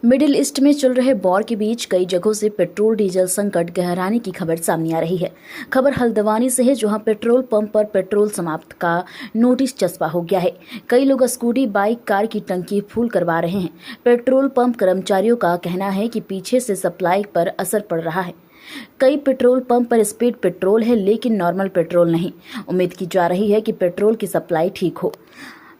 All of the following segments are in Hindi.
मिडिल ईस्ट में चल रहे वॉर के बीच कई जगहों से पेट्रोल डीजल संकट गहराने की खबर सामने आ रही है। खबर हल्द्वानी से है, जहां पेट्रोल पंप पर पेट्रोल समाप्त का नोटिस चस्पा हो गया है। कई लोग स्कूटी, बाइक, कार की टंकी फुल करवा रहे हैं। पेट्रोल पंप कर्मचारियों का कहना है कि पीछे से सप्लाई पर असर पड़ रहा है। कई पेट्रोल पंप पर स्पीड पेट्रोल है, लेकिन नॉर्मल पेट्रोल नहीं। उम्मीद की जा रही है कि पेट्रोल की सप्लाई ठीक हो।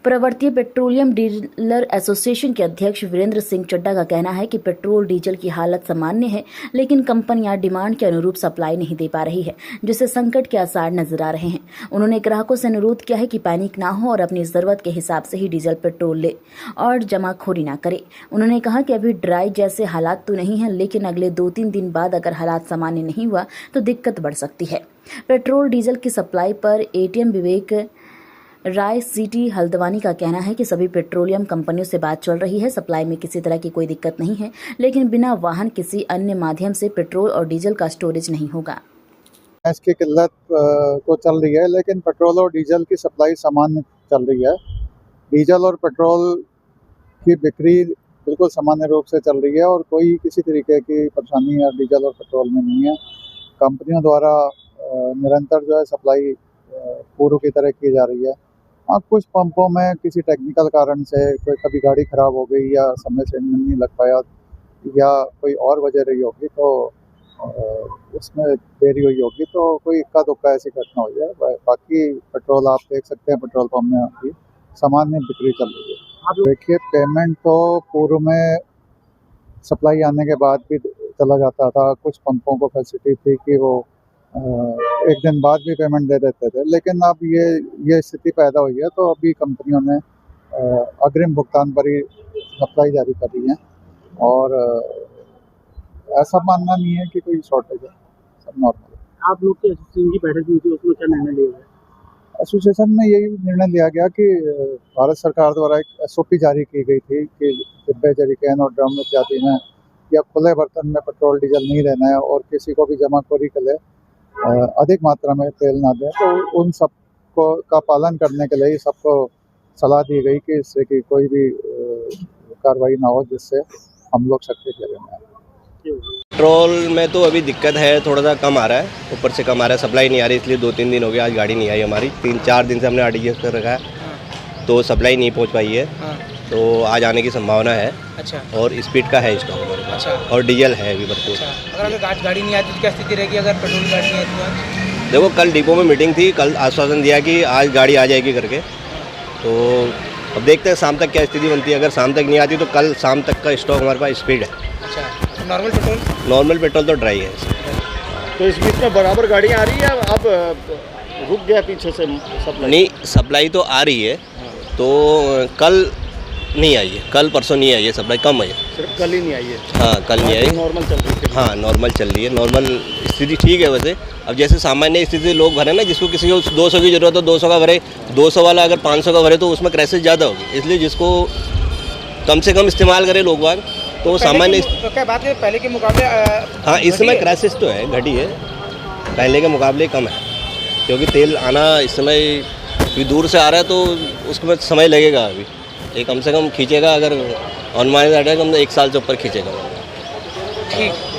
प्रवर्तीय पेट्रोलियम डीलर एसोसिएशन के अध्यक्ष वीरेंद्र सिंह चड्ढा का कहना है कि पेट्रोल डीजल की हालत सामान्य है, लेकिन कंपनियां डिमांड के अनुरूप सप्लाई नहीं दे पा रही है, जिससे संकट के आसार नजर आ रहे हैं। उन्होंने ग्राहकों से अनुरोध किया है कि पैनिक ना हो और अपनी जरूरत के हिसाब से ही डीजल पेट्रोल ले और जमाखोरी ना करे। उन्होंने कहा कि अभी ड्राई जैसे हालात तो नहीं है, लेकिन अगले 2-3 दिन बाद अगर हालात सामान्य नहीं हुआ तो दिक्कत बढ़ सकती है। पेट्रोल डीजल की सप्लाई पर एटीएम विवेक राय सिटी हल्द्वानी का कहना है कि सभी पेट्रोलियम कंपनियों से बात चल रही है। सप्लाई में किसी तरह की कोई दिक्कत नहीं है, लेकिन बिना वाहन किसी अन्य माध्यम से पेट्रोल और डीजल का स्टोरेज नहीं होगा। इसकी किल्लत तो चल रही है, लेकिन पेट्रोल और डीजल की सप्लाई सामान्य चल रही है। डीजल और पेट्रोल की बिक्री बिल्कुल सामान्य रूप से चल रही है और कोई किसी तरीके की परेशानी या डीजल और पेट्रोल में नहीं है। कंपनियों द्वारा निरंतर जो है सप्लाई पूर्व की तरह की जा रही है। हाँ, कुछ पंपों में किसी टेक्निकल कारण से कोई कभी गाड़ी ख़राब हो गई या समय से नहीं लग पाया या कोई और वजह रही होगी तो उसमें देरी हुई होगी, तो कोई इक्का दुक्का ऐसी घटना हुई है। बाकी पेट्रोल आप देख सकते हैं, पेट्रोल पंप में आपकी सामान्य बिक्री चल रही है। आप देखिए, पेमेंट तो पूर्व में सप्लाई आने के बाद भी चला जाता था। कुछ पंपों को फैसिलिटी थी कि वो एक दिन बाद भी पेमेंट दे देते थे, लेकिन अब ये स्थिति पैदा हुई है, तो अभी कंपनियों ने अग्रिम भुगतान पर ही सप्लाई जारी कर दी है और ऐसा मानना नहीं है कि कोई शॉर्टेज है, सब नॉर्मल है। आप लोग की एसोसिएशन की बैठक हुई थी, उसमें क्या निर्णय लिया गया? एसोसिएशन में यही निर्णय लिया गया कि भारत सरकार द्वारा एक SOP जारी की गई थी कि डिब्बे, जरीकैन और ड्रम इत्यादि में या खुले बर्तन में पेट्रोल डीजल नहीं रहना है और किसी को भी जमाखोरी के लिए अधिक मात्रा में तेल ना दें। तो उन सब का पालन करने के लिए सबको सलाह दी गई कि इससे कि कोई भी कार्रवाई ना हो जिससे हम लोग सख्ती करें। पेट्रोल में तो अभी दिक्कत है, थोड़ा सा कम आ रहा है, ऊपर से कम आ रहा है, सप्लाई नहीं आ रही, इसलिए 2-3 दिन हो गए आज गाड़ी नहीं आई हमारी। 3-4 दिन से हमने RDS कर रखा है, तो सप्लाई नहीं पहुंच पाई है। तो आज आने की संभावना है। अच्छा। और स्पीड का है स्टॉक हमारे पास। अच्छा। और डीजल है अभी भरपूर। अच्छा। अगर आज गाड़ी नहीं आती तो क्या स्थिति रहेगी अगर पेट्रोल गाड़ी नहीं आती तो? देखो, कल डिपो में मीटिंग थी, कल आश्वासन दिया कि आज गाड़ी आ जाएगी करके, तो अब देखते हैं शाम तक क्या स्थिति बनती है। अगर शाम तक नहीं आती तो कल शाम तक का स्टॉक हमारे पास स्पीड है। अच्छा। नॉर्मल पेट्रोल तो ड्राई है। तो इस बीच में बराबर गाड़ियाँ आ रही है, अब रुक गया पीछे से सप्लाई? नहीं, सप्लाई तो आ रही है। तो कल नहीं आई है, कल परसों नहीं आई है, सप्लाई कम आई है। सिर्फ कल ही नहीं आई है? हाँ, कल नहीं आई। नॉर्मल चल रही है? हाँ, नॉर्मल चल रही है। नॉर्मल स्थिति ठीक है वैसे। अब जैसे सामान्य स्थिति लोग भरे ना, जिसको किसी को 200 की ज़रूरत हो 200 का भरे, 200 वाला अगर 500 का भरे तो उसमें क्राइसिस ज़्यादा होगी। इसलिए जिसको कम से कम इस्तेमाल करे लोग बाग, तो सामान्य तो क्या बात है पहले के मुकाबले? हाँ, इस समय क्राइसिस तो है, घटी है, पहले के मुकाबले कम है, क्योंकि तेल आना इस समय दूर से आ रहा है तो उसमें समय लगेगा। अभी ये कम से कम खींचेगा, अगर अनुमानित आ जाएगा, 1 साल से ऊपर खींचेगा।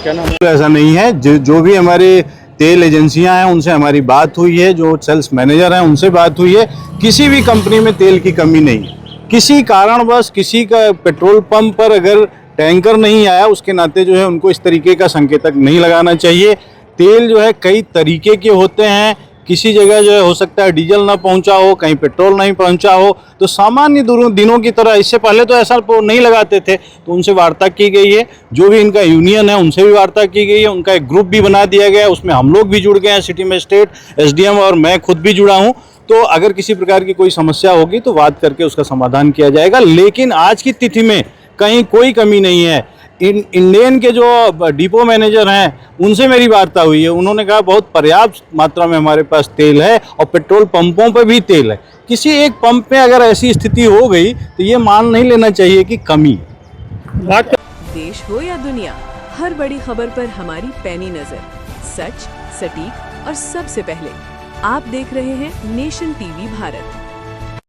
क्या नाम? ऐसा नहीं है, जो भी हमारे तेल एजेंसियां हैं उनसे हमारी बात हुई है, जो सेल्स मैनेजर हैं उनसे बात हुई है, किसी भी कंपनी में तेल की कमी नहीं है। किसी कारणवश किसी का पेट्रोल पंप पर अगर टैंकर नहीं आया, उसके नाते जो है उनको इस तरीके का संकेतक नहीं लगाना चाहिए। तेल जो है कई तरीके के होते हैं, किसी जगह जो है हो सकता है डीजल ना पहुंचा हो, कहीं पेट्रोल नहीं पहुंचा हो, तो सामान्य दिनों की तरह इससे पहले तो ऐसा नहीं लगाते थे, तो उनसे वार्ता की गई है। जो भी इनका यूनियन है उनसे भी वार्ता की गई है, उनका एक ग्रुप भी बना दिया गया है, उसमें हम लोग भी जुड़ गए हैं, सिटी मजिस्ट्रेट, SDM और मैं खुद भी जुड़ा हूँ। तो अगर किसी प्रकार की कोई समस्या होगी तो बात करके उसका समाधान किया जाएगा, लेकिन आज की तिथि में कहीं कोई कमी नहीं है। इंडियन के जो डिपो मैनेजर हैं उनसे मेरी वार्ता हुई है, उन्होंने कहा बहुत पर्याप्त मात्रा में हमारे पास तेल है और पेट्रोल पंपों पर भी तेल है। किसी एक पंप में अगर ऐसी स्थिति हो गई तो ये मान नहीं लेना चाहिए कि कमी है। देश हो या दुनिया, हर बड़ी खबर पर हमारी पैनी नजर, सच, सटीक और सबसे पहले आप देख रहे हैं नेशन TV भारत।